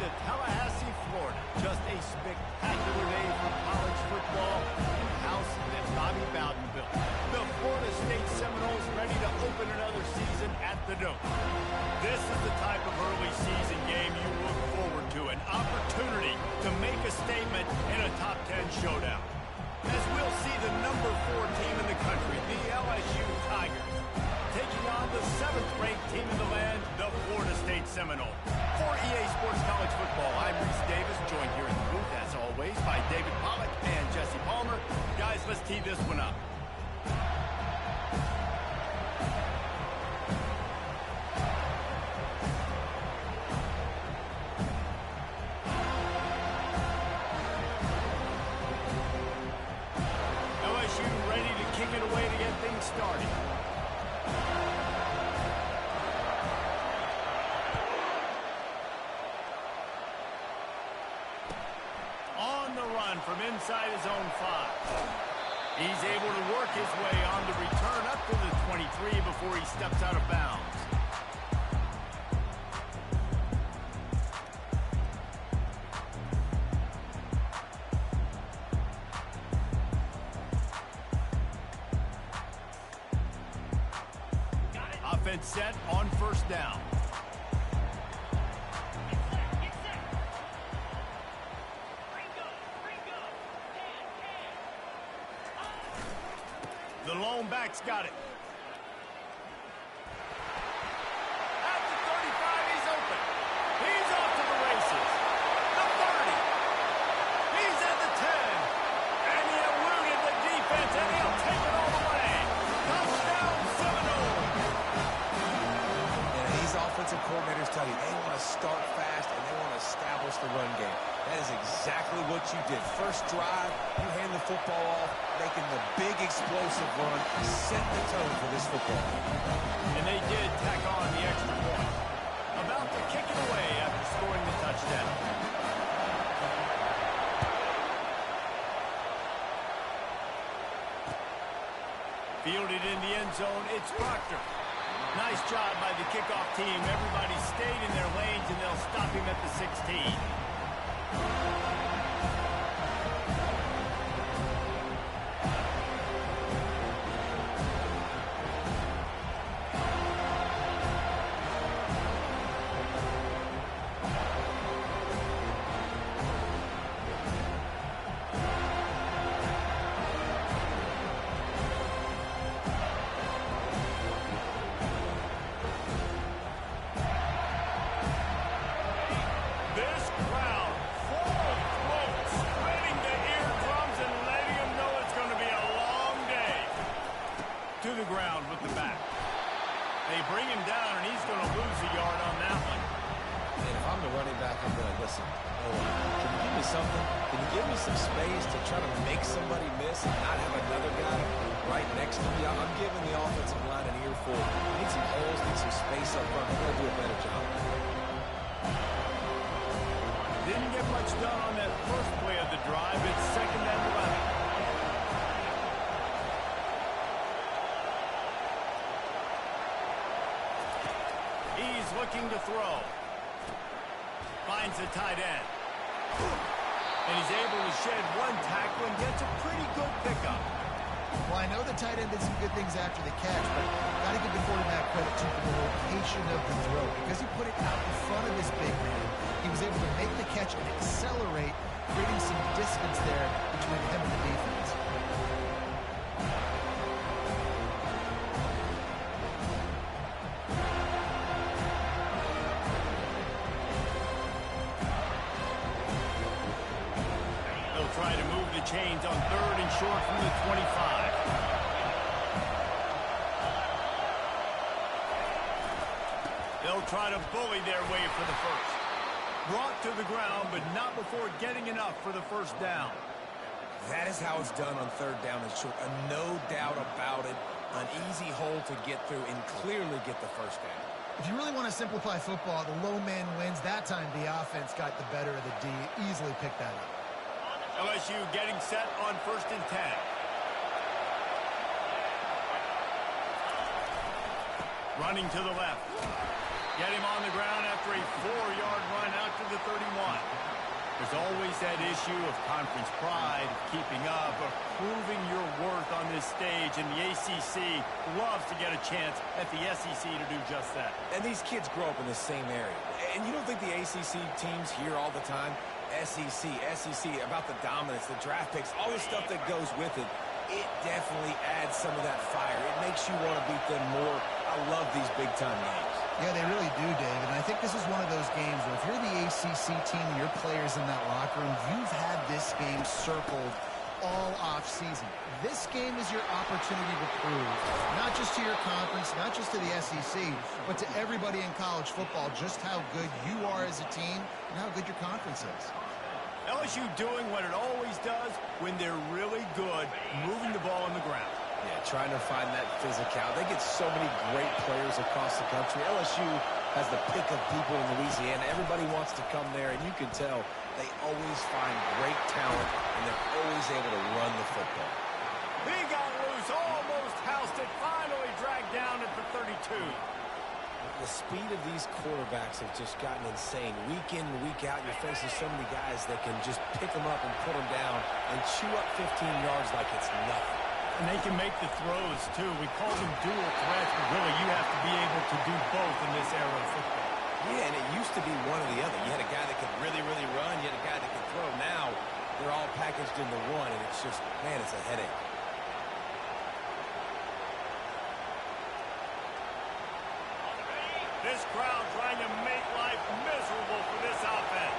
to Tallahassee, Florida. Just a spectacular day for college football and the house that Bobby Bowden built. The Florida State Seminoles ready to open another season at the Dome. This is the type of early season game you look forward to, an opportunity to make a statement in a top 10 showdown. As we'll see the number 4 team in the country, the LSU Tigers, taking on the 7th-ranked team in the land, the Florida State Seminoles. For EA Sports College Football, I'm Reese Davis, joined here in the booth, as always, by David Pollack and Jesse Palmer. Guys, let's tee this one up. LSU ready to kick it away to get things started. From inside his own 5. He's able to work his way on the return up to the 23 before he steps out of bounds. Offense set on first down. The lone back's got it. At the 35, he's open. He's off to the races. The 30. He's at the 10. And he eluded the defense, and he'll take it all the way. Touchdown, Seminoles. And these offensive coordinators tell you they want to start fast and they want to establish the run game. That is exactly what you did. First drive, you hand the football off, making the big explosive run, set the tone for this football. And they did tack on the extra point. About to kick it away after scoring the touchdown. Fielded in the end zone, it's Proctor. Nice job by the kickoff team. Everybody stayed in their lanes, and they'll stop him at the 16. Ground with the back. They bring him down, and he's going to lose a yard on that one. And if I'm the running back, I'm going to listen. Oh, can you give me something? Can you give me some space to try to make somebody miss and not have another guy right next to me? I'm giving the offensive line an earful. Need some holes, need some space up front. They're going to do a better job. Didn't get much done on that first play of the drive. It's 2nd and 11. He's looking to throw. Finds the tight end. And he's able to shed one tackle and gets a pretty good pickup. Well, I know the tight end did some good things after the catch, but got to give the quarterback credit too for the location of the throw. Because he put it out in front of his big man, he was able to make the catch and accelerate, creating some distance there between him and the defense. Try to move the chains on 3rd and short from the 25. They'll try to bully their way for the first. Brought to the ground, but not before getting enough for the first down. That is how it's done on 3rd down and short. No doubt about it. An easy hole to get through and clearly get the first down. If you really want to simplify football, the low man wins. That time the offense got the better of the D. Easily picked that up. LSU getting set on 1st and 10. Running to the left. Get him on the ground after a 4-yard run out to the 31. There's always that issue of conference pride, of keeping up, of proving your worth on this stage, and the ACC loves to get a chance at the SEC to do just that. And these kids grow up in the same area. And you don't think the ACC teams hear all the time, SEC, about the dominance, the draft picks, all the stuff that goes with it. It definitely adds some of that fire. It makes you want to beat them more. I love these big-time games. Yeah, they really do, David. And I think this is one of those games where if you're the ACC team and your players in that locker room, you've had this game circled all off-season. This game is your opportunity to prove, not just to your conference, not just to the SEC, but to everybody in college football, just how good you are as a team and how good your conference is. LSU doing what it always does when they're really good, moving the ball on the ground. Yeah, trying to find that physicality. They get so many great players across the country. LSU has the pick of people in Louisiana. Everybody wants to come there, and you can tell they always find great talent, and they're always able to run the football. He got loose, almost housed it, finally dragged down at the 32. The speed of these quarterbacks have just gotten insane. Week in and week out, you're facing so many guys that can just pick them up and put them down and chew up 15 yards like it's nothing. And they can make the throws, too. We call them dual threats, but really you have to be able to do both in this era of football. Yeah, and it used to be one or the other. You had a guy that could really, really run. You had a guy that could throw. Now they're all packaged into one, and it's just, man, it's a headache. This crowd trying to make life miserable for this offense.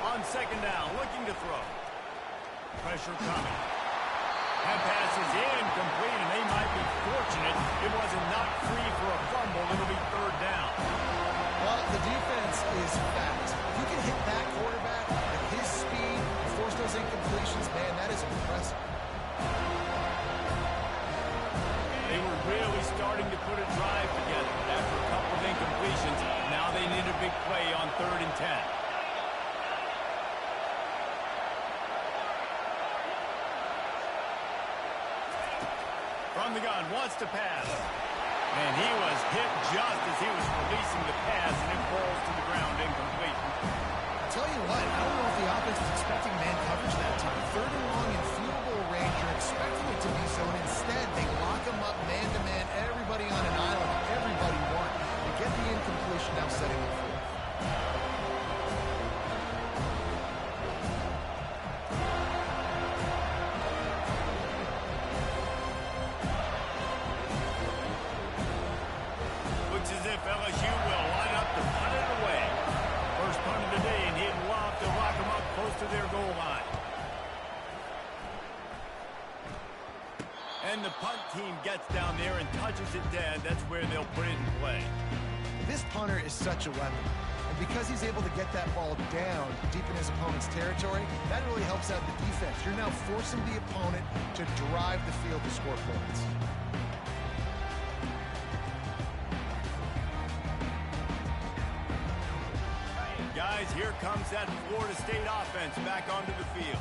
On second down, looking to throw. Pressure coming. That pass is incomplete, and they might be fortunate it wasn't knocked free for a fumble. It'll be third down. Well, the defense is fast. If you can hit that quarterback at his speed, force those incompletions, man, that is impressive. They were really starting to put a drive together after a couple of incompletions. Now they need a big play on 3rd and 10. From the gun, wants to pass. And he was hit just as he was releasing the pass, and it falls to the ground incomplete. I'll tell you what, I don't know if the offense was expecting man coverage that time. 3rd and long in field goal range, you're expecting it to be so, and instead they lock him up man-to-man, everybody on an island, everybody won. You get the incompletion, now setting the 4th. As if LSU will line up to punt it away. First punt of the day, and he'd love to lock them up close to their goal line. And the punt team gets down there and touches it dead. That's where they'll put it in play. This punter is such a weapon. And because he's able to get that ball down deep in his opponent's territory, that really helps out the defense. You're now forcing the opponent to drive the field to score points. Guys, here comes that Florida State offense back onto the field.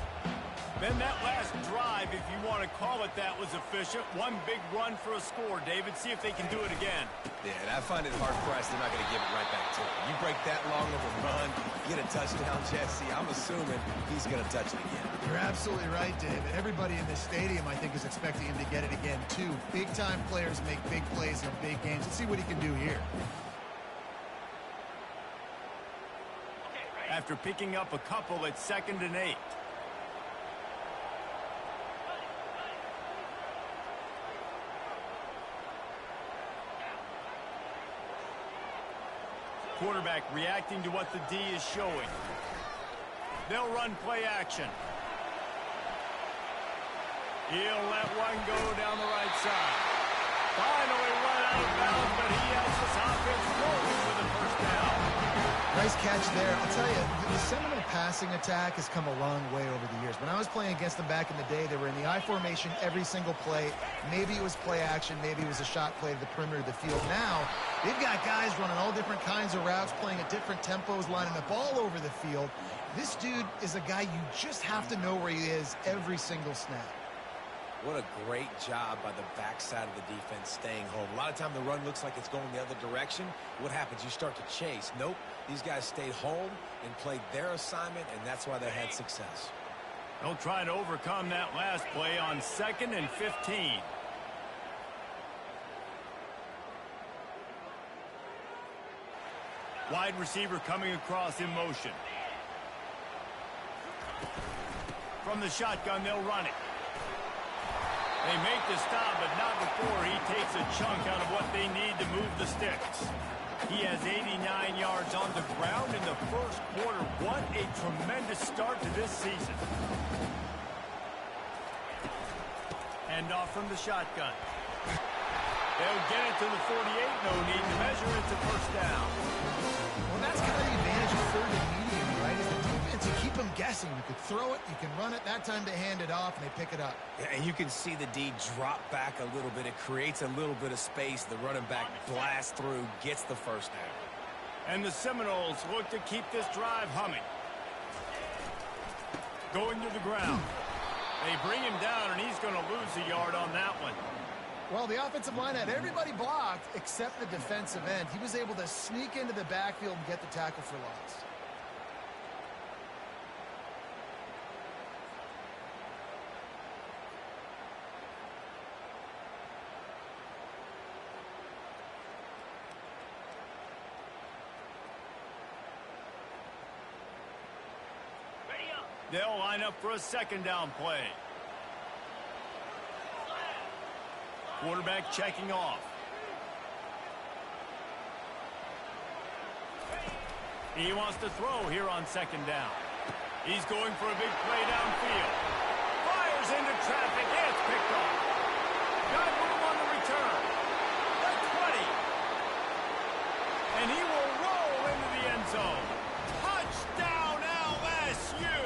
Then that last drive, if you want to call it that, was efficient. One big run for a score, David. See if they can do it again. Yeah, and I find it hard-pressed they're not going to give it right back to him. You break that long of a run, get a touchdown, Jesse, I'm assuming he's going to touch it again. You're absolutely right, David. Everybody in this stadium, I think, is expecting him to get it again, too. Big-time players make big plays in big games. Let's see what he can do here. After picking up a couple at 2nd and 8. Quarterback reacting to what the D is showing. They'll run play action. He'll let one go down the right side. Finally run out of bounds, but he has this offense rolling with a first down. Nice catch there. I'll tell you, the Seminole passing attack has come a long way over the years. When I was playing against them back in the day, they were in the I formation every single play. Maybe it was play action. Maybe it was a shot play to the perimeter of the field. Now, They've got guys running all different kinds of routes, playing at different tempos, lining up all over the field. This dude is a guy you just have to know where he is every single snap. What a great job by the backside of the defense staying home. A lot of time the run looks like it's going the other direction. What happens? You start to chase. Nope. These guys stayed home and played their assignment, and that's why they had success. They'll try to overcome that last play on 2nd and 15. Wide receiver coming across in motion. From the shotgun, they'll run it. They make the stop, but not before he takes a chunk out of what they need to move the sticks. He has 89 yards on the ground in the first quarter. What a tremendous start to this season. Hand off from the shotgun. They'll get it to the 48. No need to measure. It's a first down. Well, that's kind of the advantage of 3rd and medium, right? Is the defense, you keep them guessing. You could throw it, you can run it. That time they hand it off, and they pick it up. Yeah, and you can see the D drop back a little bit. It creates a little bit of space. The running back blasts through, gets the first down. And the Seminoles look to keep this drive humming. Going to the ground. They bring him down, and he's going to lose a yard on that one. Well, the offensive line had everybody blocked except the defensive end. He was able to sneak into the backfield and get the tackle for loss. They'll line up for a 2nd down play. Quarterback checking off. He wants to throw here on 2nd down. He's going for a big play downfield. Fires into traffic. It's picked off. Got room on the return. The 20. And he will roll into the end zone. Touchdown LSU.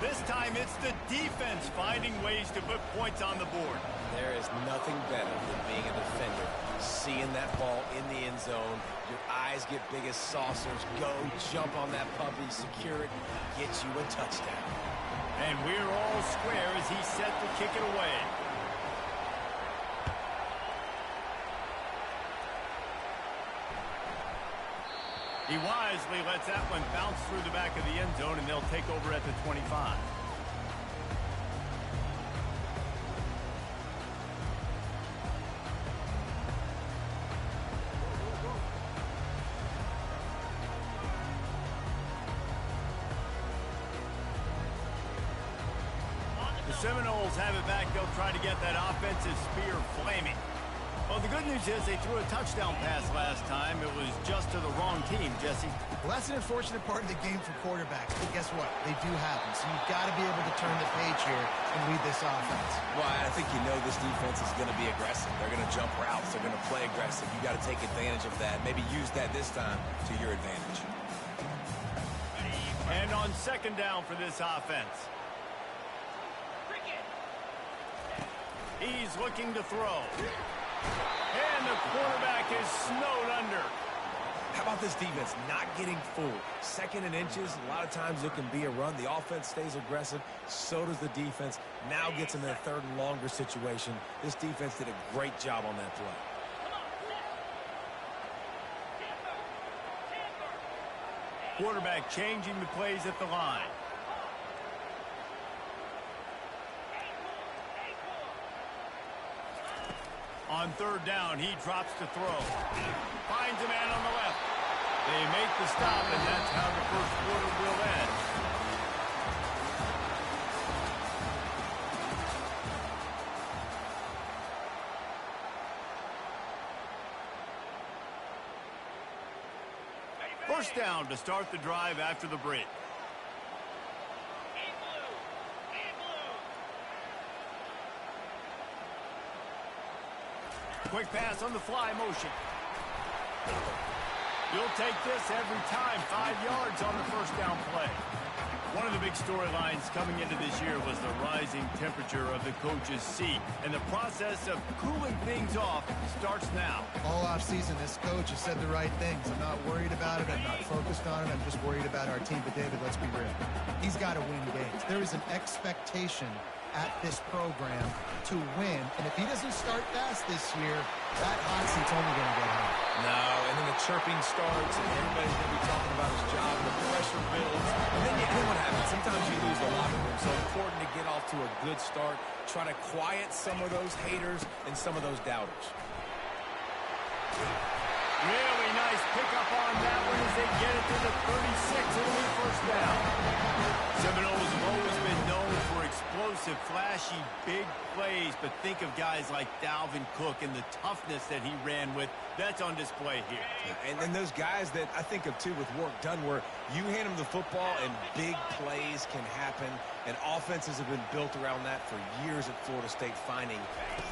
This time it's the defense finding ways to put points on the board. There is nothing better than being a defender. Seeing that ball in the end zone, your eyes get big as saucers. Go, jump on that puppy, secure it, get you a touchdown. And we're all square as he's set to kick it away. He wisely lets that one bounce through the back of the end zone, and they'll take over at the 25. The Seminoles have it back. They'll try to get that offensive spear flaming. Well, the good news is they threw a touchdown pass last time. It was just to the wrong team, Jesse. Well, that's an unfortunate part of the game for quarterbacks. But guess what? They do happen. So you've got to be able to turn the page here and lead this offense. Well, I think you know this defense is going to be aggressive. They're going to jump routes. They're going to play aggressive. You've got to take advantage of that. Maybe use that this time to your advantage. And on 2nd down for this offense. He's looking to throw. And the quarterback is snowed under. How about this defense not getting fooled? 2nd and inches, a lot of times it can be a run. The offense stays aggressive. So does the defense. Now gets in a 3rd and longer situation. This defense did a great job on that play. Quarterback changing the plays at the line. On 3rd down, he drops to throw. Finds a man on the left. They make the stop, and that's how the first quarter will end. First down to start the drive after the break. Quick pass on the fly motion. You'll take this every time. 5 yards on the first down play. One of the big storylines coming into this year was the rising temperature of the coach's seat. And the process of cooling things off starts now. All offseason, this coach has said the right things. I'm not worried about it. I'm not focused on it. I'm just worried about our team. But, David, let's be real. He's got to win games. There is an expectation at this program to win. And if he doesn't start fast this year, that hot seat's only going to get hot. No, and then the chirping starts, and everybody's going to be talking about his job, and the pressure builds. And then what happens? Sometimes you lose the locker room. So important to get off to a good start. Try to quiet some of those haters and some of those doubters. Really nice pickup on that one as they get it to the 36. It'll be first down. Seminoles have always been known for explosive, flashy, big plays, but think of guys like Dalvin Cook and the toughness that he ran with. That's on display here. And then those guys that I think of, too, with work done, where you hand them the football and big plays can happen, and offenses have been built around that for years at Florida State, finding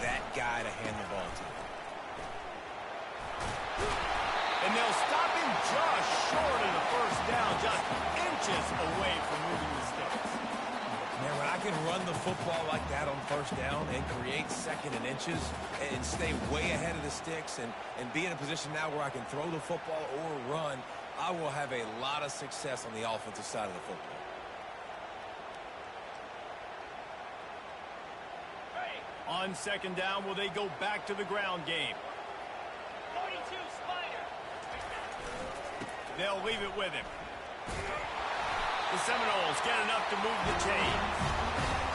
that guy to hand the ball to. And they'll stop him just short of the first down, just inches away from moving the sticks. Man, when I can run the football like that on first down and create second and inches and stay way ahead of the sticks and be in a position now where I can throw the football or run, I will have a lot of success on the offensive side of the football. On second down, will they go back to the ground game? They'll leave it with him. The Seminoles get enough to move the chains.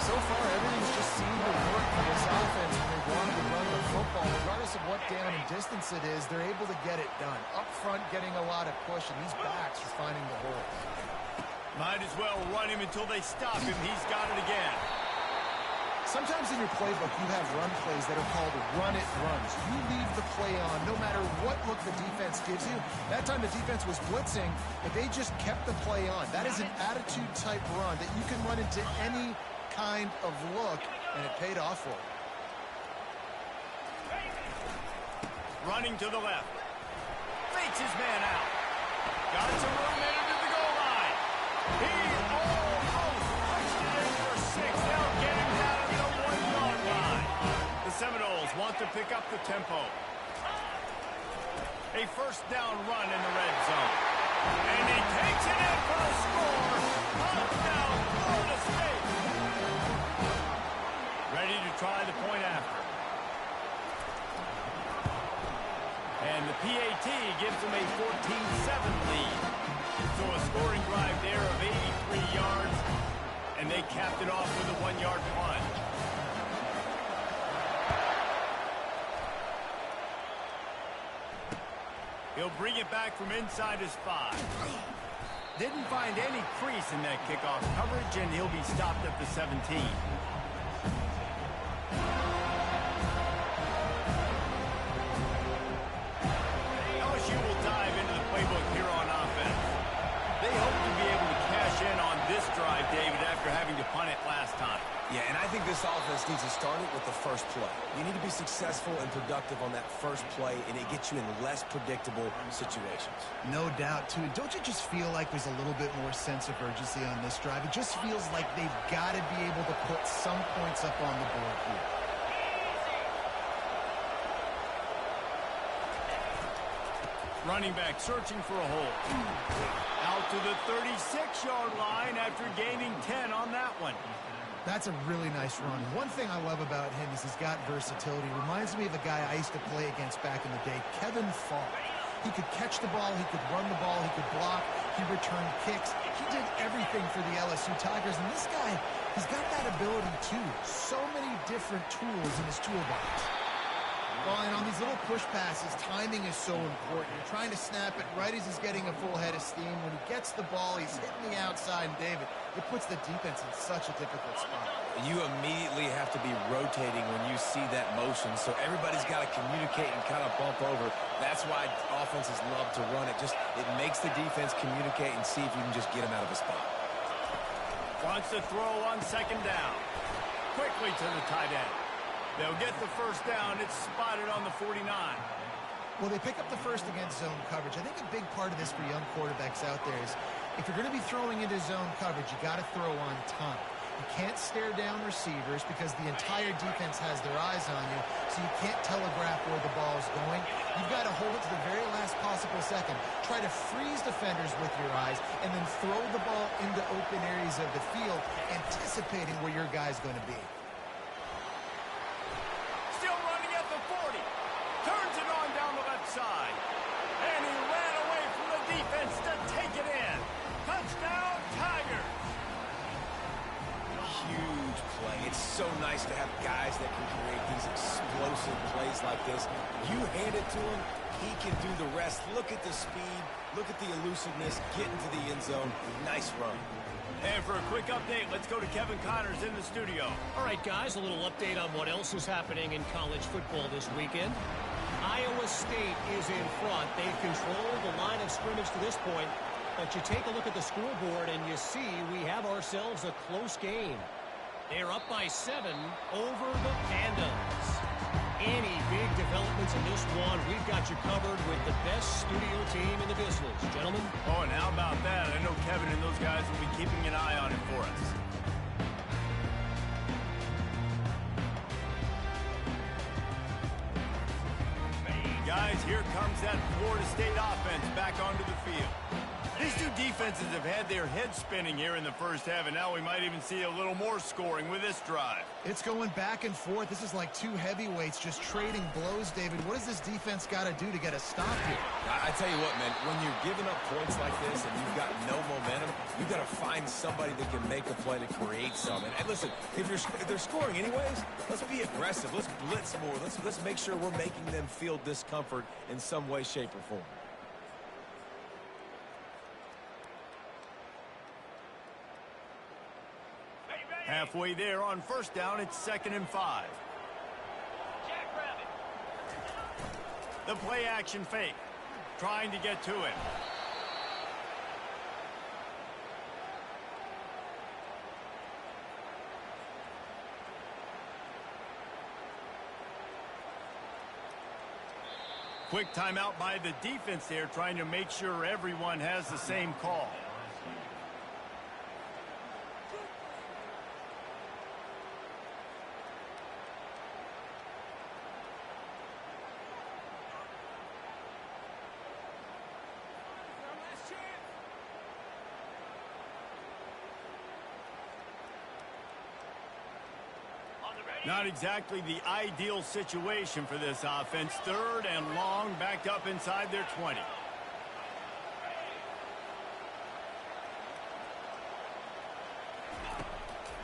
So far, everything's just seemed to work for this offense when they wanted to run the football. Regardless of what down and distance it is, they're able to get it done. Up front, getting a lot of push, and these backs are finding the holes. Might as well run him until they stop him. He's got it again. Sometimes in your playbook, you have run plays that are called run-it runs. You leave the play on no matter what look the defense gives you. That time the defense was blitzing, but they just kept the play on. That is an attitude-type run that you can run into any kind of look, and it paid off for them. Running to the left. Fakes his man out. Got some room into the goal line. He almost punched it in for 6. They'll get him down at the 1-yard line. The Seminoles want to pick up the tempo. A first down run in the red zone. And he takes it in for a score. Touchdown, Florida State. Ready to try the point after. And the PAT gives them a 14-7 lead. So a scoring drive there of 83 yards. And they capped it off with a 1-yard punt. He'll bring it back from inside his 5. Didn't find any crease in that kickoff coverage, and he'll be stopped at the 17. LSU will dive into the playbook here on offense. They hope to be able to cash in on this drive, David, after having to punt it last time. Yeah, and I think this offense needs to start it with the first play. You need to be successful and productive on that first play, and it gets you in less predictable situations. No doubt, too. Don't you just feel like there's a little bit more sense of urgency on this drive? It just feels like they've got to be able to put some points up on the board here. Running back searching for a hole. Out to the 36-yard line after gaining 10 on that one. That's a really nice run. One thing I love about him is he's got versatility. Reminds me of a guy I used to play against back in the day, Kevin Falk. He could catch the ball, he could run the ball, he could block, he returned kicks. He did everything for the LSU Tigers, and this guy, he's got that ability too. So many different tools in his toolbox. Well, and on these little push passes, timing is so important. You're trying to snap it right as he's getting a full head of steam. When he gets the ball, he's hitting the outside, and David, it puts the defense in such a difficult spot. You immediately have to be rotating when you see that motion, so everybody's got to communicate and kind of bump over. That's why offenses love to run it. It makes the defense communicate and see if you can just get him out of a spot. Wants to throw on second down. Quickly to the tight end. They'll get the first down. It's spotted on the 49. Well, they pick up the first against zone coverage. I think a big part of this for young quarterbacks out there is if you're going to be throwing into zone coverage, you got to throw on time. You can't stare down receivers because the entire defense has their eyes on you, so you can't telegraph where the ball's going. You've got to hold it to the very last possible second. Try to freeze defenders with your eyes, and then throw the ball into open areas of the field, anticipating where your guy's going to be. Still running at the 40. Turns it on down the left side. And he ran away from the defense to take it in. Touchdown, Tigers. Huge play. It's so nice to have guys that can create these explosive plays like this. You hand it to him, he can do the rest. Look at the speed. Look at the elusiveness. Get into the end zone. Nice run. And for a quick update, let's go to Kevin Connors in the studio. All right, guys, a little update on what else is happening in college football this weekend. Iowa State is in front. They've controlled the line of scrimmage to this point. But you take a look at the scoreboard and you see we have ourselves a close game. They're up by 7 over the Pandas. Any big developments in this one, we've got you covered with the best studio team in the business. Gentlemen? Oh, and how about that? I know Kevin and those guys will be keeping an eye on it for us. Guys, here comes that Florida State offense back onto the field. These two defenses have had their heads spinning here in the first half, and now we might even see a little more scoring with this drive. It's going back and forth. This is like two heavyweights just trading blows, David. What does this defense got to do to get a stop here? I tell you what, man, when you're giving up points like this and you've got no momentum, you've got to find somebody that can make a play to create some. And listen, if they're scoring anyways, let's be aggressive. Let's blitz more. Let's make sure we're making them feel discomfort in some way, shape, or form. Halfway there on first down, it's 2nd and 5. The play action fake. Trying to get to him. Quick timeout by the defense there, trying to make sure everyone has the same call. Not exactly the ideal situation for this offense. 3rd and long, backed up inside their 20.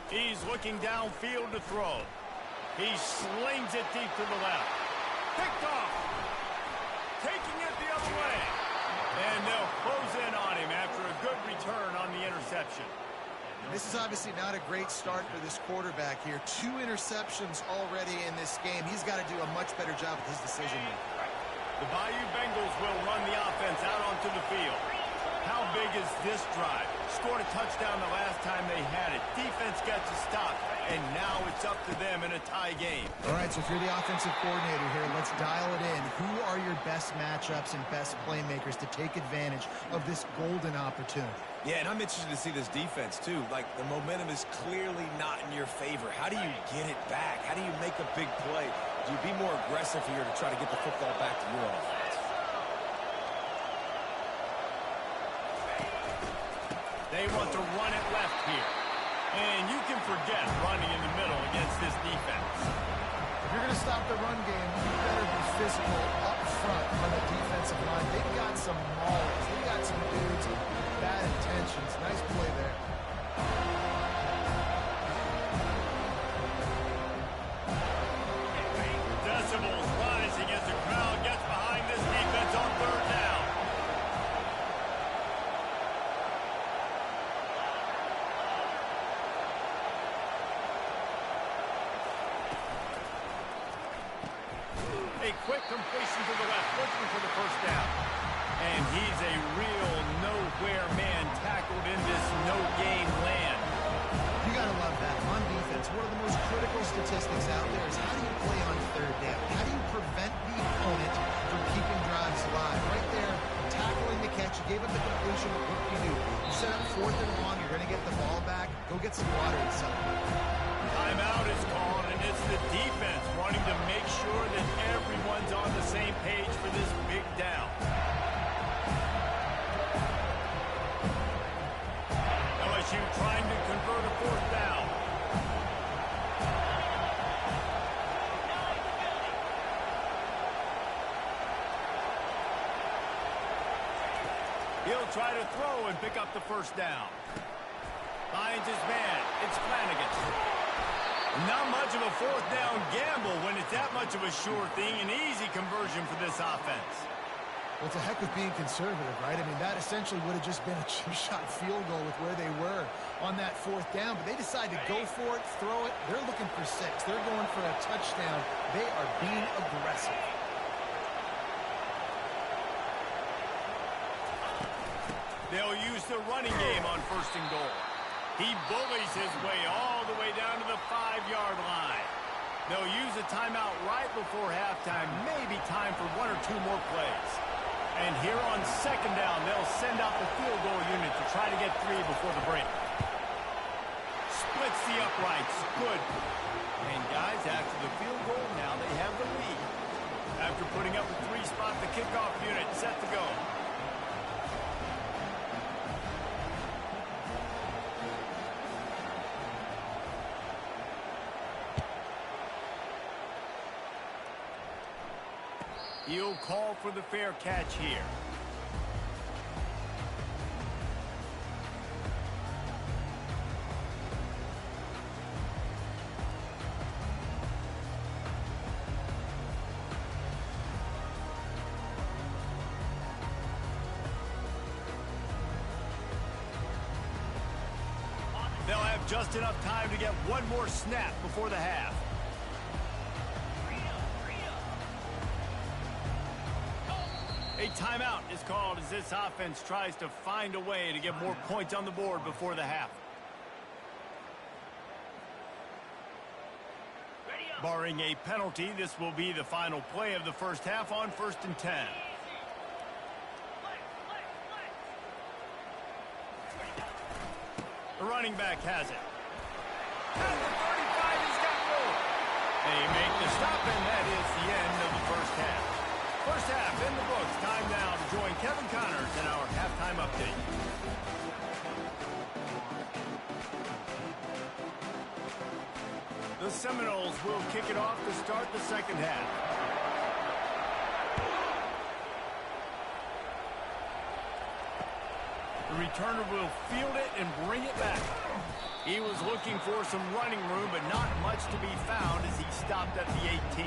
He's looking downfield to throw. He slings it deep to the left. Picked off. Taking it the other way. And they'll close in on him after a good return on the interception. This is obviously not a great start for this quarterback here. 2 interceptions already in this game. He's got to do a much better job with his decision-making. The Bayou Bengals will run the offense out onto the field. How big is this drive? Scored a touchdown the last time they had it. Defense gets a stop, and now it's up to them in a tie game. All right, so if you're the offensive coordinator here, let's dial it in. Who are your best matchups and best playmakers to take advantage of this golden opportunity? Yeah, and I'm interested to see this defense, too. Like, the momentum is clearly not in your favor. How do you get it back? How do you make a big play? Do you be more aggressive here to try to get the football back to your offense? They want to run it left here. And you can forget running in the middle against this defense. If you're going to stop the run game, you better be physical up front on the defensive line. They've got some maulers. They've got some dudes with bad intentions. Nice play there. Decibels rising as the crowd gets behind this defense on 3rd down. A quick completion to the left, looking for the first down. And he's a real nowhere man tackled in this no-game land. You gotta love that. On defense, one of the most critical statistics out there is how do you play on third down? How do you prevent the opponent from keeping drives alive? Right there, tackling the catch. You gave up the completion. What do? You set up 4th and long. You're going to get the ball back. Go get some water and celebrate. Timeout is called, and it's the defense wanting to make sure that everyone's on the same page for this big down. LSU trying to convert a 4th down. He'll try to throw and pick up the 1st down. Finds his man. It's Flanagan. Not much of a 4th down gamble when it's that much of a sure thing. An easy conversion for this offense. Well, it's a heck of being conservative, right? I mean, that essentially would have just been a two-shot field goal with where they were on that 4th down. But they decided to go for it, throw it. They're looking for 6. They're going for a touchdown. They are being aggressive. They'll use the running game on 1st and goal. He bullies his way all the way down to the 5-yard line. They'll use a timeout right before halftime. Maybe time for 1 or 2 more plays. And here on 2nd down, they'll send out the field goal unit to try to get 3 before the break. Splits the uprights. Good. And guys, after the field goal, now they have the lead. After putting up a 3-spot, the kickoff unit set to go. He'll call for the fair catch here. They'll have just enough time to get one more snap before the half. A timeout is called as this offense tries to find a way to get more points on the board before the half. Barring a penalty, this will be the final play of the 1st half on 1st and 10. The running back has it. At the 35, he's got room. They make the stop, and that is the end of the 1st half. 1st half in the books. Time now to join Kevin Connors in our halftime update. The Seminoles will kick it off to start the 2nd half. The returner will field it and bring it back. He was looking for some running room, but not much to be found as he stopped at the 18.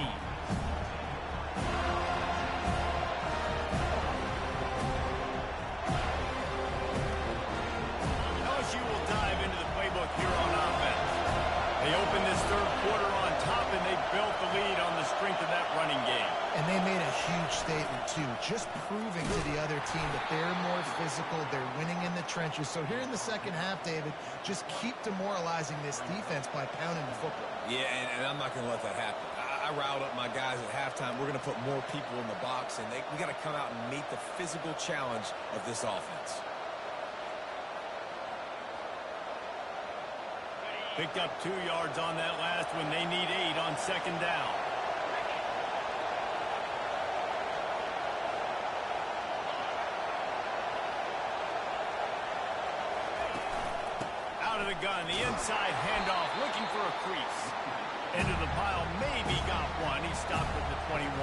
LSU will dive into the playbook here on offense. They opened this 3rd quarter on top, and they built the lead on the strength of that running game. And they made a huge statement, too, just proving to the other team that they're more physical, they're winning in the trenches. So here in the 2nd half, David, just keep demoralizing this defense by pounding the football. Yeah, and I'm not going to let that happen. I riled up my guys at halftime. We're going to put more people in the box, and we got to come out and meet the physical challenge of this offense. Picked up 2 yards on that last one. They need 8 on 2nd down. Out of the gun, the inside handoff, looking for a crease. Into the pile, maybe got one. He stopped at the 21.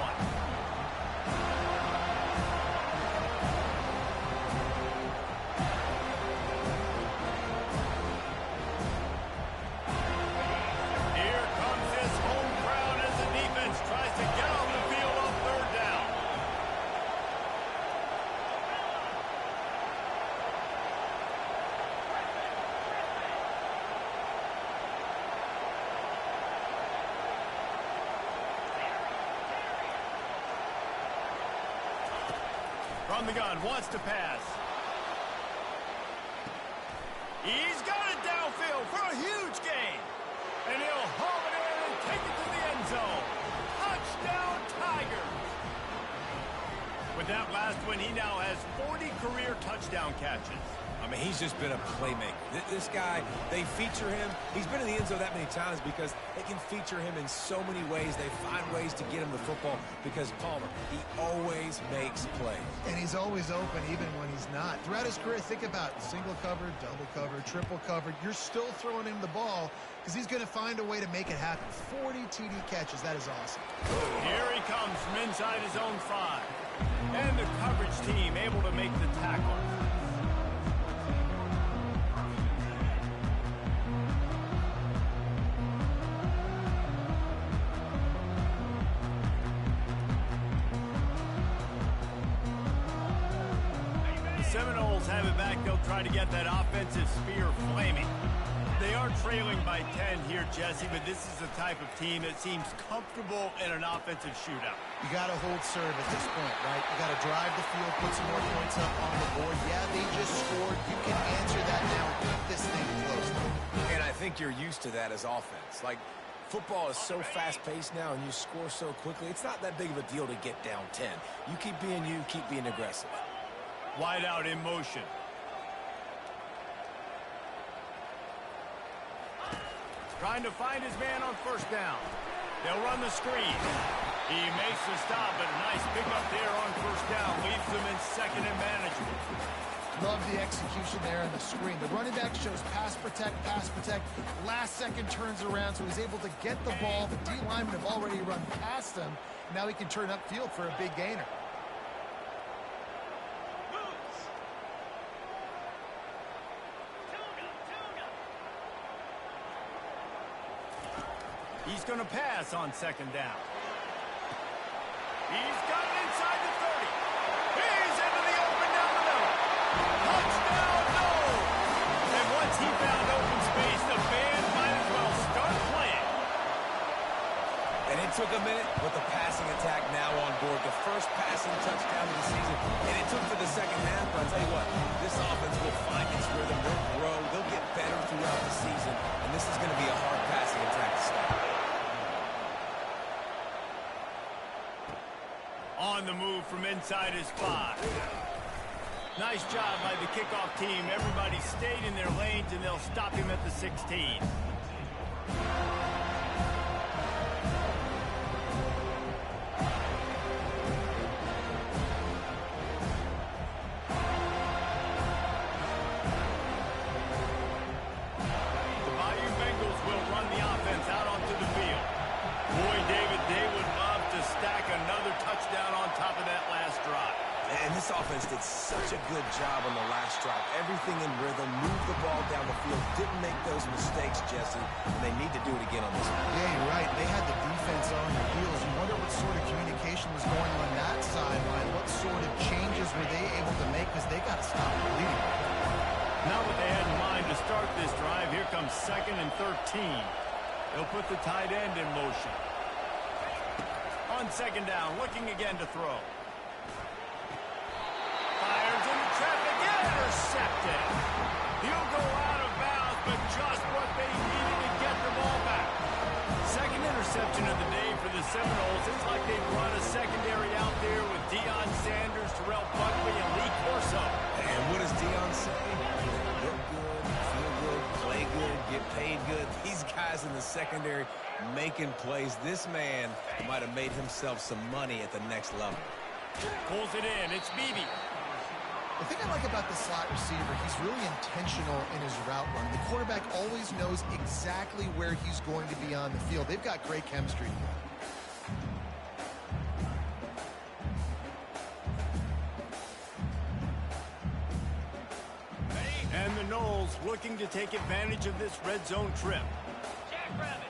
From the gun, wants to pass. He's got it downfield. go for a huge gain. And he'll haul it in and take it to the end zone. Touchdown, Tigers. With that last one, he now has 40 career touchdown catches. I mean, he's just been a playmaker. This guy, they feature him. He's been in the end zone that many times because they can feature him in so many ways. They find ways to get him the football because Palmer, he always makes plays. And he's always open even when he's not. Throughout his career, think about single cover, double cover, triple cover. You're still throwing him the ball because he's going to find a way to make it happen. 40 TD catches. That is awesome. Here he comes from inside his own 5. And the coverage team able to make the tackle. Seminoles have it back. They'll try to get that offensive spear flaming. They are trailing by 10 here, Jesse, but this is the type of team that seems comfortable in an offensive shootout. You got to hold serve at this point, right? You got to drive the field, put some more points up on the board. Yeah, they just scored. You can answer that now. Keep this thing close. And I think you're used to that as offense. Like, football is so fast-paced now, and you score so quickly. It's not that big of a deal to get down 10. You keep being you, keep being aggressive. Wide out in motion. Trying to find his man on first down. They'll run the screen. He makes the stop, but a nice pickup there on first down. Leaves them in second and manageable. Love the execution there on the screen. The running back shows pass protect, pass protect. Last second turns around, so he's able to get the ball. The D linemen have already run past him. Now he can turn upfield for a big gainer. He's going to pass on second down. He's got it inside the 30. He's into the open down the middle. Touchdown, no! And once he found open space, the band might as well start playing. And it took a minute, but the passing attack now on board. The first passing touchdown of the season. And it took for the second half, but I'll tell you what, this offense will find its rhythm. They'll grow. They'll get better throughout the season. And this is going to be a hard passing attack to stop. On the move from inside his 5. Nice job by the kickoff team. Everybody stayed in their lanes, and they'll stop him at the 16. The Bayou Bengals will run the offense out onto the field. Boy, David, they would love to stack another touchdown on top of that last drive. And this offense did such a good job on the last drive. Everything in rhythm, moved the ball down the field, didn't make those mistakes, Jesse, and they need to do it again on this one. Yeah, you're right. They had the defense on their heels. You wonder what sort of communication was going on that sideline. What sort of changes were they able to make because they got to stop the bleeding. Not what they had in mind to start this drive. Here comes 2nd and 13. They'll put the tight end in motion. On second down, looking again to throw. Fires into traffic, intercepted. He'll go out of bounds, but just what they needed to get the ball back. Second interception of the day for the Seminoles. It's like they brought a secondary out there with Deion Sanders, Terrell Buckley, and Lee Corso. And what does Deion say? Look good, feel good, play good, get paid good. These guys in the secondary making plays. This man might have made himself some money at the next level. Pulls it in. It's Beebe. The thing I like about the slot receiver, he's really intentional in his route run. The quarterback always knows exactly where he's going to be on the field. They've got great chemistry together. And the Noles looking to take advantage of this red zone trip. Jackrabbit.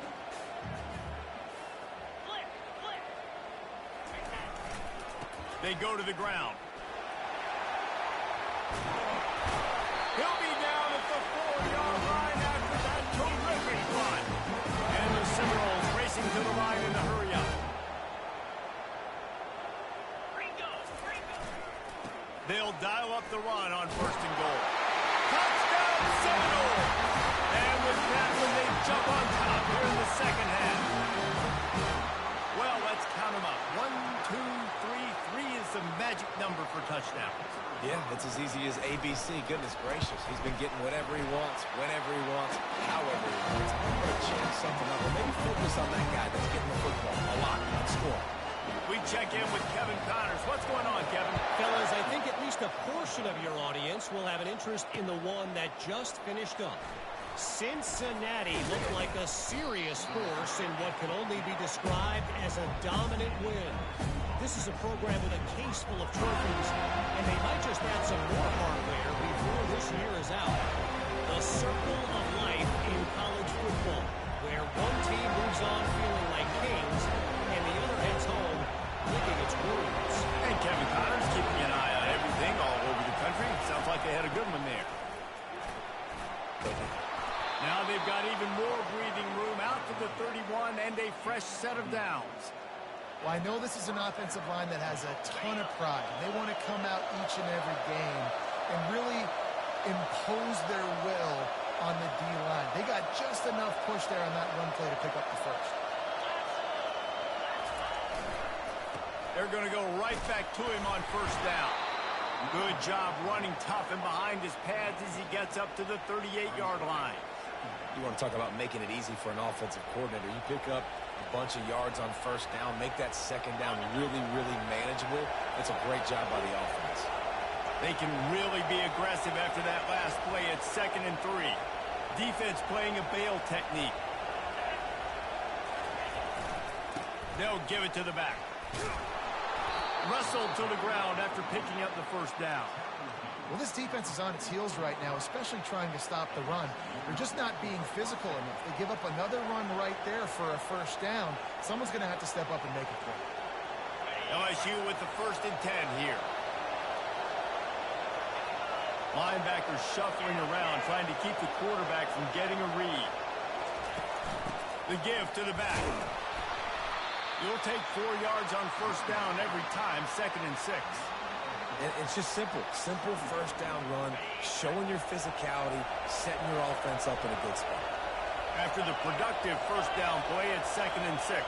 They go to the ground. He'll be down at the 4-yard line after that terrific run. And the Seminoles racing to the line in the hurry up. They'll dial up the run on 1st and goal. Touchdown Seminoles! And with that one, they jump on top here in the second half. Well, let's count them up. 1, 2, 3. 3 is the magic number for touchdowns. Yeah, it's as easy as ABC. Goodness gracious. He's been getting whatever he wants, whenever he wants, however he wants. I'm going to change something up, or maybe focus on that guy that's getting the football a lot and score. We check in with Kevin Connors. What's going on, Kevin? Fellas, I think at least a portion of your audience will have an interest in the one that just finished up. Cincinnati looked like a serious force in what can only be described as a dominant win. This is a program with a case full of trophies, and they might just add some more hardware before this year is out. The circle of life in college football, where one team moves on feeling like kings, and the other heads home licking its wounds. And Kevin Connors keeping an eye on everything all over the country. Sounds like they had a good one there. Now they've got even more breathing room out to the 31 and a fresh set of downs. Well, I know this is an offensive line that has a ton of pride. They want to come out each and every game and really impose their will on the D-line. They got just enough push there on that run play to pick up the first. They're going to go right back to him on first down. Good job running tough and behind his pads as he gets up to the 38-yard line. You want to talk about making it easy for an offensive coordinator. You pick up a bunch of yards on first down, make that second down really, really manageable. It's a great job by the offense. They can really be aggressive after that last play. It's 2nd and 3. Defense playing a bail technique. They'll give it to the back. Wrestled to the ground after picking up the first down. Well, this defense is on its heels right now, especially trying to stop the run. They're just not being physical enough. They give up another run right there for a first down. Someone's going to have to step up and make a play. LSU with the 1st and 10 here. Linebackers shuffling around, trying to keep the quarterback from getting a read. The give to the back. You'll take 4 yards on first down every time, 2nd and 6. And it's just simple first down run, showing your physicality, setting your offense up in a good spot. After the productive first down play, it's 2nd and 6.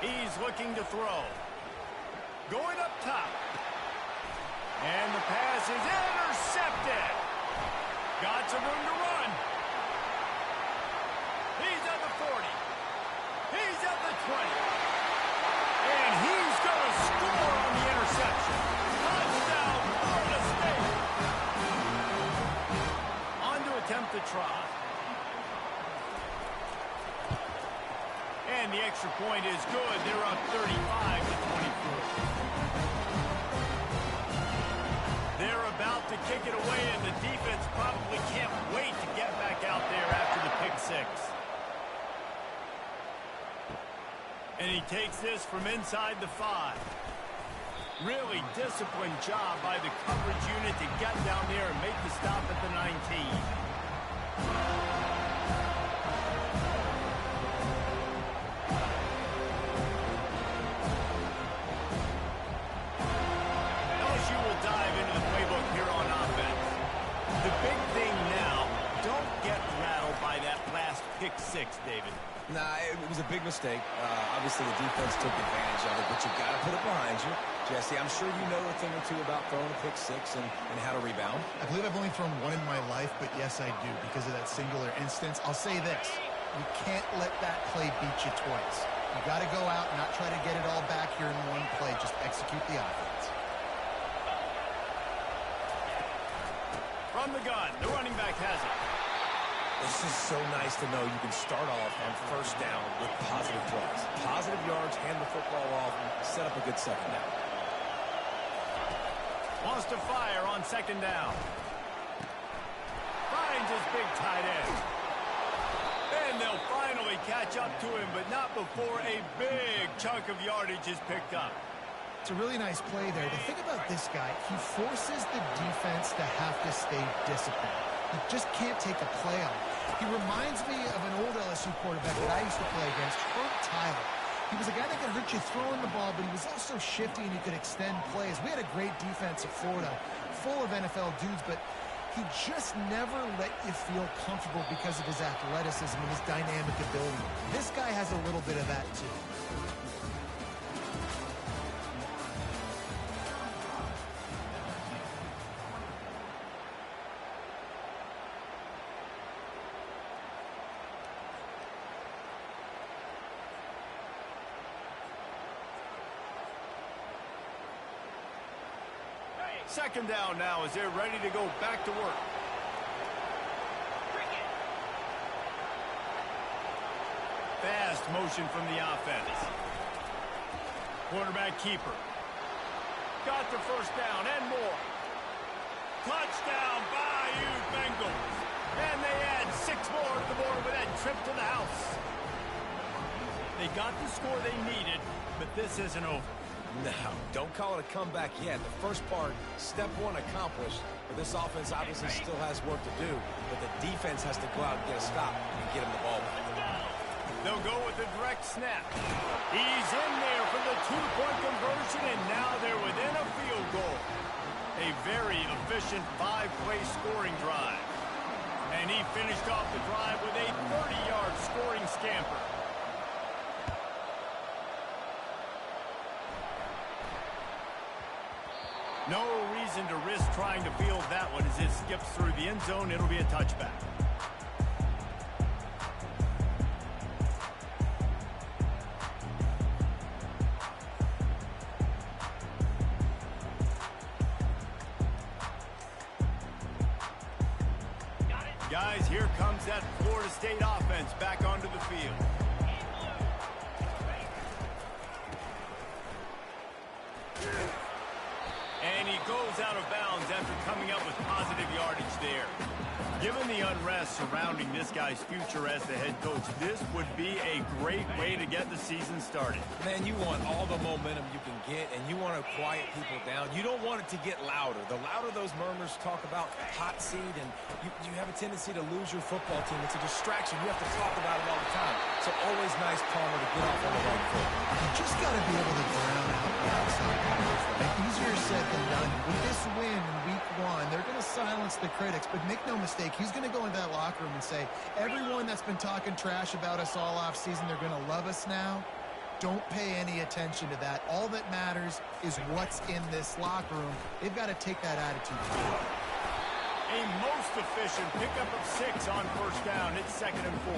He's looking to throw. Going up top. And the pass is intercepted. Got some room to run. He's at the 40. He's at the 20. And he's going to score on the interception. Touchdown, Florida State. On to attempt the try. And the extra point is good. They're up 35-24. They're about to kick it away, and the defense probably can't wait to get back out there after the pick 6. And he takes this from inside the 5. Really disciplined job by the coverage unit to get down there and make the stop at the 19. LSU will dive into the playbook here on offense. The big thing now, don't get rattled by that last pick 6, David. Nah, it was a big mistake. Obviously, the defense took advantage of it, but you got to put it behind you. Jesse, I'm sure you know a thing or two about throwing a pick 6 and how to rebound. I believe I've only thrown one in my life, but yes, I do, because of that singular instance. I'll say this. You can't let that play beat you twice. You got to go out and not try to get it all back here in one play. Just execute the offense. From the gun, the running back has it. It's just so nice to know you can start off on first down with positive plays. Positive yards, hand the football off, and set up a good second down. Wants to fire on 2nd down. Finds his big tight end. And they'll finally catch up to him, but not before a big chunk of yardage is picked up. It's a really nice play there. The thing about this guy, he forces the defense to have to stay disciplined. You just can't take a play on it. He reminds me of an old LSU quarterback that I used to play against, Herb Tyler. He was a guy that could hurt you throwing the ball, but he was also shifty and he could extend plays. We had a great defense at Florida, full of NFL dudes, but he just never let you feel comfortable because of his athleticism and his dynamic ability. This guy has a little bit of that too. Second down now as they're ready to go back to work. Fast motion from the offense. Quarterback keeper. Got the first down and more. Touchdown, Bayou Bengals. And they add 6 more to the board with that trip to the house. They got the score they needed, but this isn't over. No, don't call it a comeback yet. The first part, step 1 accomplished. But this offense obviously still has work to do. But the defense has to go out and get a stop and get him the ball back. They'll go with the direct snap. He's in there for the 2-point conversion, and now they're within a field goal. A very efficient 5-play scoring drive. And he finished off the drive with a 30-yard scoring scamper. No reason to risk trying to field that one as it skips through the end zone. It'll be a touchback. Guys, here comes that Florida State offense back onto the field. And he goes out of bounds after coming up with positive yardage there. Given the unrest surrounding this guy's future as the head coach, this would be a great way to get the season started. Man, you want all the momentum you can get, and you want to quiet people down. You don't want it to get louder. The louder those murmurs talk about hot seat, and you have a tendency to lose your football team. It's a distraction. You have to talk about it all the time. So always nice, Palmer, to get off on the right foot. You just got to be able to drown out the outside noise, right? Easier said than done. With this win in week 1, they're going to silence the critics, but make no mistake, he's going to go into that locker room and say, everyone that's been talking trash about us all off season, they're going to love us now. Don't pay any attention to that. All that matters is what's in this locker room. They've got to take that attitude. A most efficient pickup of 6 on first down. It's 2nd and 4.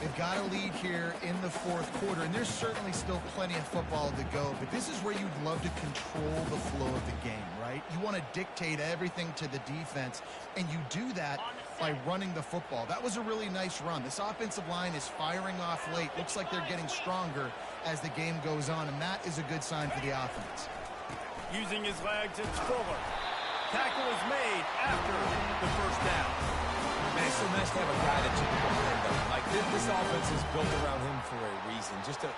They've got a lead here in the 4th quarter, and there's certainly still plenty of football to go, but this is where you'd love to control the flow of the game, right? You want to dictate everything to the defense, and you do that by running the football. That was a really nice run. This offensive line is firing off late. Looks like they're getting stronger as the game goes on, and that is a good sign for the offense. Using his legs, it's Fuller. Tackle is made after the first down. Man, it's so nice to have a guy that you can depend on. Like, this offense is built around him for a reason. Just a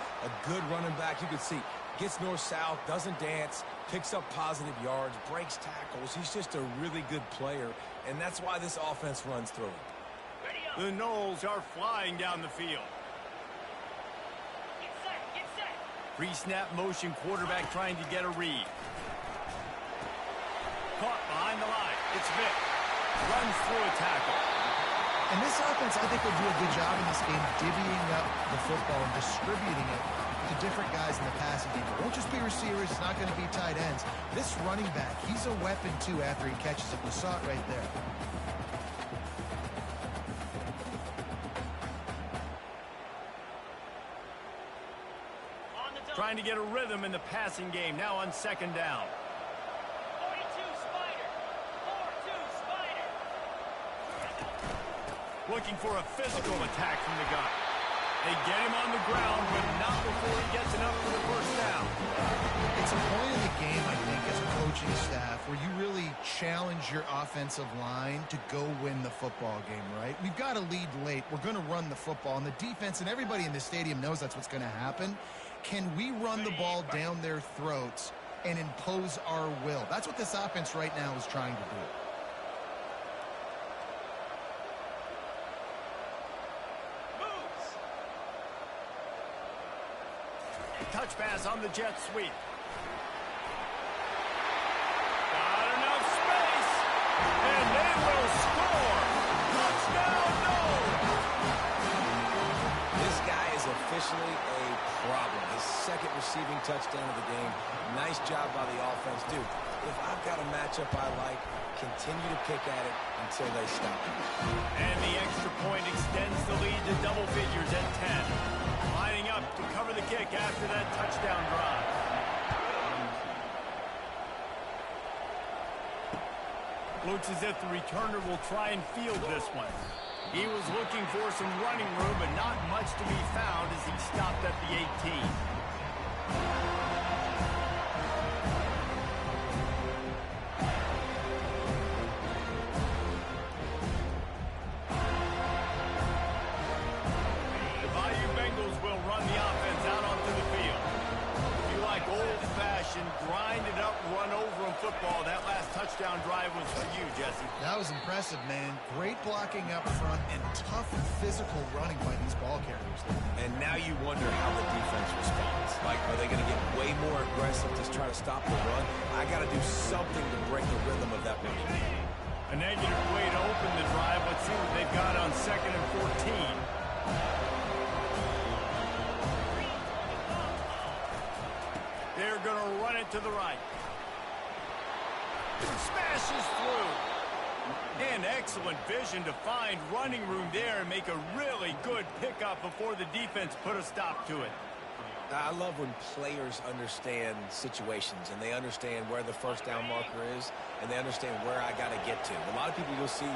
good running back. You can see, gets north-south, doesn't dance, picks up positive yards, breaks tackles. He's just a really good player, and that's why this offense runs through him. The Noles are flying down the field. Get set. Pre-snap motion, quarterback trying to get a read. Caught behind the line. It's Vick. Runs through a tackle. And this offense, I think, will do a good job in this game divvying up the football and distributing it to different guys in the passing game. It won't just be receivers. It's not going to be tight ends. This running back, he's a weapon, too, after he catches it. We saw it right there. Trying to get a rhythm in the passing game. Now on 2nd down. 42 Spider. 4-2 Spider. Looking for a physical attack from the guy. They get him on the ground, but not before he gets enough for the first down. It's a point in the game, I think, as a coaching staff, where you really challenge your offensive line to go win the football game, right? We've got to lead late. We're going to run the football, and the defense and everybody in the stadium knows that's what's going to happen. Can we run the ball down their throats and impose our will? That's what this offense right now is trying to do. touch pass on the jet sweep. Got enough space, and they will score. Touchdown, no! This guy is officially a problem. His second receiving touchdown of the game. Nice job by the offense. Dude, if I've got a matchup I like, continue to pick at it until they stop. And the extra point extends the lead to double figures at 10. Lining up to cover the kick after that touchdown drive. Looks as if the returner will try and field this one. He was looking for some running room, but not much to be found as he stopped at the 18. The Bayou Bengals will run the offense out onto the field. If you like old-fashioned, grind-it-up, run-over-'em football, that last touchdown drive was for you, Jesse. That was impressive, man. Great blocking up front and tough physical running by these ball carriers. And now you wonder how the defense responds. Like, are they going to get way more aggressive to try to stop the run? I got to do something to break the rhythm of that running game. A negative play to open the drive. Let's see what they've got on 2nd and 14. They're going to run it to the right. Smashes through. And excellent vision to find running room there and make a really good pickup before the defense put a stop to it. I love when players understand situations and they understand where the first down marker is and they understand where I got to get to. A lot of people you'll see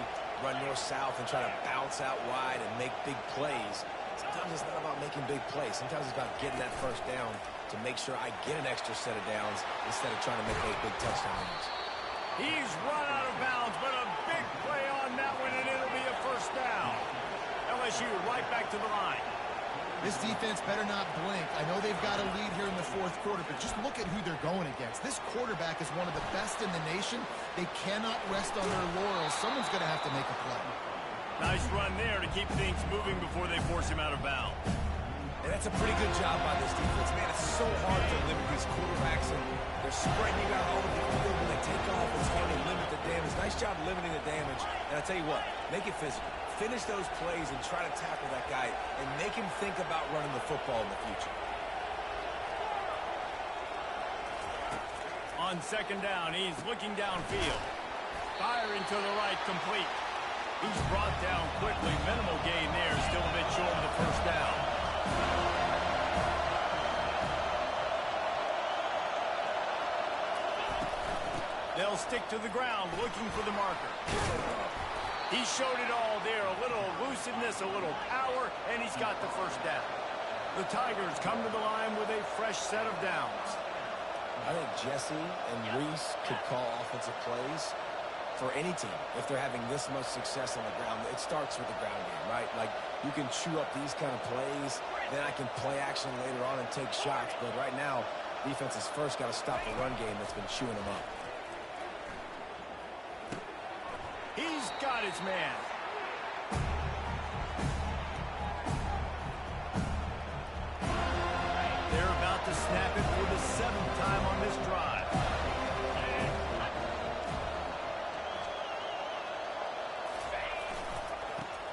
run north-south and try to bounce out wide and make big plays. Sometimes it's not about making big plays. Sometimes it's about getting that first down to make sure I get an extra set of downs instead of trying to make those big touchdowns. He's run out of bounds, but a big play on that one, and it'll be a first down. LSU right back to the line. This defense better not blink. I know they've got a lead here in the fourth quarter, but just look at who they're going against. This quarterback is one of the best in the nation. They cannot rest on their laurels. Someone's going to have to make a play. Nice run there to keep things moving before they force him out of bounds. And that's a pretty good job by this defense, man. It's so hard to limit these quarterbacks, and they're spreading out all over the field. When they take off, it's hard to limit the damage. Nice job limiting the damage. And I tell you what, make it physical. Finish those plays and try to tackle that guy and make him think about running the football in the future. On 2nd down, he's looking downfield. Firing to the right, complete. He's brought down quickly. Minimal gain there, still a bit short of the first down. They'll stick to the ground, looking for the marker. He showed it all there, a little elusiveness, a little power, and he's got the first down. The Tigers come to the line with a fresh set of downs. I think Jesse and Reese could call offensive plays for any team if they're having this much success on the ground. It starts with the ground game, right? Like, you can chew up these kind of plays, then I can play action later on and take shots. But right now, defense has first got to stop the run game that's been chewing them up. He's got his man. They're about to snap it for the 7th time on this drive.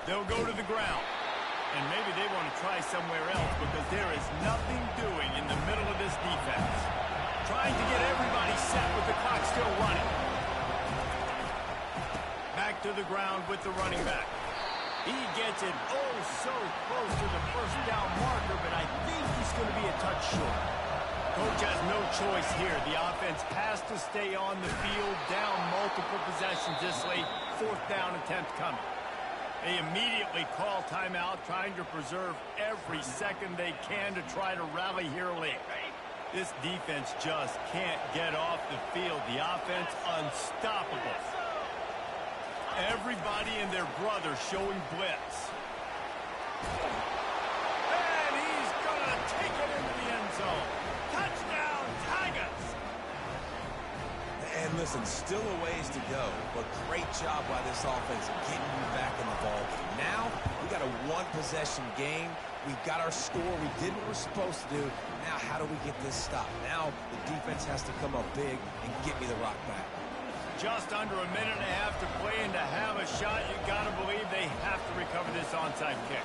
They'll go to the ground. And maybe they want to try somewhere else because there is nothing doing in the middle of this defense. Trying to get everybody set with the clock still running. Back to the ground with the running back. He gets it oh so close to the first down marker, but I think he's going to be a touch short. Coach has no choice here. The offense has to stay on the field, down multiple possessions this late. 4th down attempt coming. They immediately call timeout, trying to preserve every second they can to try to rally here late. This defense just can't get off the field. The offense unstoppable. Everybody and their brother showing blitz. And he's going to take it into the end zone. Touchdown, Tigers! And listen, still a ways to go, but great job by this offense of getting you back in the ball game. Now, we got a one-possession game. We've got our score. We did what we're supposed to do. Now, how do we get this stopped? Now, the defense has to come up big and get me the rock back. Just under a minute and a half to play, and to have a shot, you got to believe they have to recover this onside kick.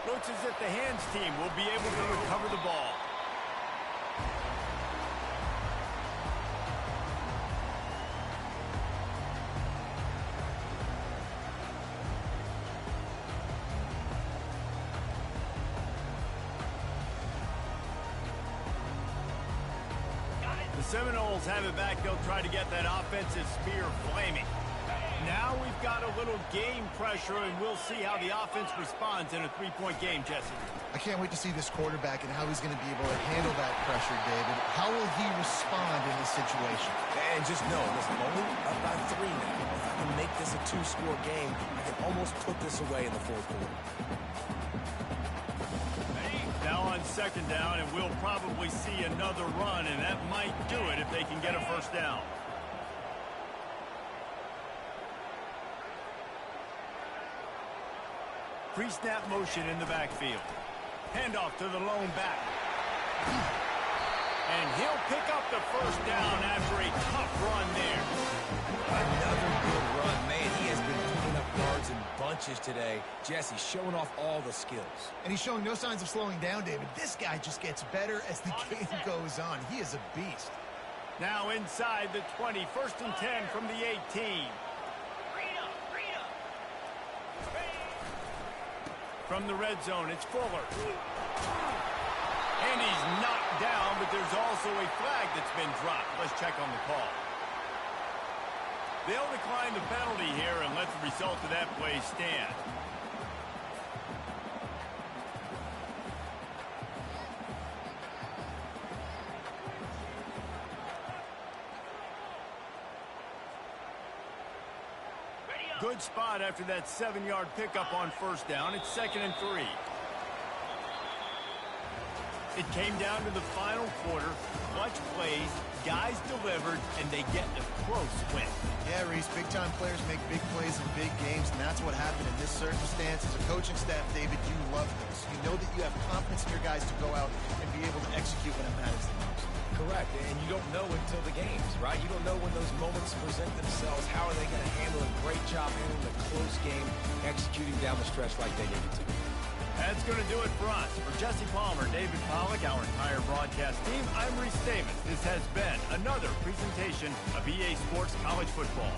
Looks as if the hands team will be able to recover the ball. The Seminoles have it back. They'll try to get that offensive spear flaming. Now we've got a little game pressure, and we'll see how the offense responds in a three-point game, Jesse. I can't wait to see this quarterback and how he's going to be able to handle that pressure, David. How will he respond in this situation? And just know, listen, I'm only up by 3 now. If I can make this a 2-score game, I can almost put this away in the fourth quarter. Now on second down, and we'll probably see another run, and that might do it if they can get a first down. Pre-snap motion in the backfield. Handoff to the lone back. And he'll pick up the first down after a tough run there. Another good run, man. He has been picking up yards in bunches today. Jesse showing off all the skills. And he's showing no signs of slowing down, David. This guy just gets better as the game goes on. He is a beast. Now inside the 20, 1st and 10 from the 18. From the red zone, it's Fuller. And he's knocked down, but there's also a flag that's been dropped. Let's check on the call. They'll decline the penalty here and let the result of that play stand. Good spot after that 7-yard pickup on first down. It's 2nd and 3. It came down to the final quarter. Clutch plays, guys delivered, and they get a close win. Yeah, Reese, big-time players make big plays in big games, and that's what happened in this circumstance. As a coaching staff, David, you love this. You know that you have confidence in your guys to go out and be able to execute when it matters the most. Correct, and you don't know until the games, right? You don't know when those moments present themselves. How are they going to handle a great job handling a close game, executing down the stretch like they needed to? That's going to do it for us. For Jesse Palmer, David Pollack, our entire broadcast team, I'm Reese Davis. This has been another presentation of EA Sports College Football.